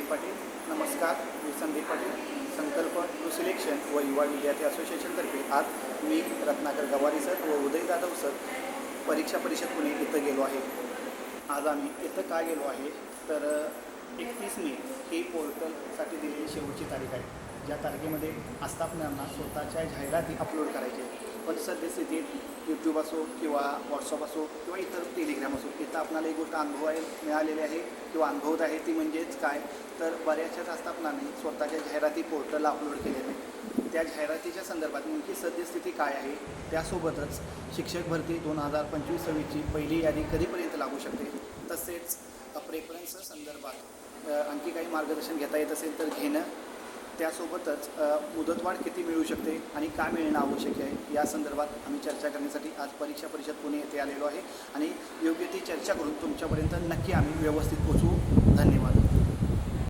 संदीप पाटील. नमस्कार, मी संदीप पाटील. संकल्प to selection व युवा विद्यार्थी असोसिएशनतर्फे आज मी रत्नाकर गवारी सर व उदय जाधव सर परीक्षा परिषद पुणे इथं गेलो आहे. आज आम्ही इथं का गेलो आहे तर 31 मे ही पोर्टलसाठी दिलेली शेवटची तारीख आहे. ज्या तारखेमध्ये आस्थापनांना स्वतःच्या जाहिराती अपलोड करायचे. पण सद्यस्थितीत यूट्यूब असो किंवा व्हॉट्सअप असो किंवा इतर टेलिग्राम असो, इथं आपल्याला एक गोष्ट मिळालेली आहे किंवा अनुभवत आहे. ती म्हणजेच काय तर बऱ्याचशाच आस्थापनांनी स्वतःच्या जाहिराती पोर्टलला अपलोड केलेल्या आहेत. त्या जाहिरातीच्या संदर्भात नेमकी सद्यस्थिती काय आहे, त्यासोबतच शिक्षक भरती 2025-26ची पहिली यादी कधीपर्यंत लागू शकते, तसेच प्रेफरन्स संदर्भात आणखी काही मार्गदर्शन घेता येत असेल तर घेणं, त्यासोबतच मुदतवाढ किती मिळू शकते आणि का मिळणं आवश्यक आहे, या संदर्भात आम्ही चर्चा करण्यासाठी आज परीक्षा परिषद पुणे येथे आलेलो आहे. आणि योग्य ती चर्चा करून तुमच्यापर्यंत नक्की आम्ही व्यवस्थित पोचवू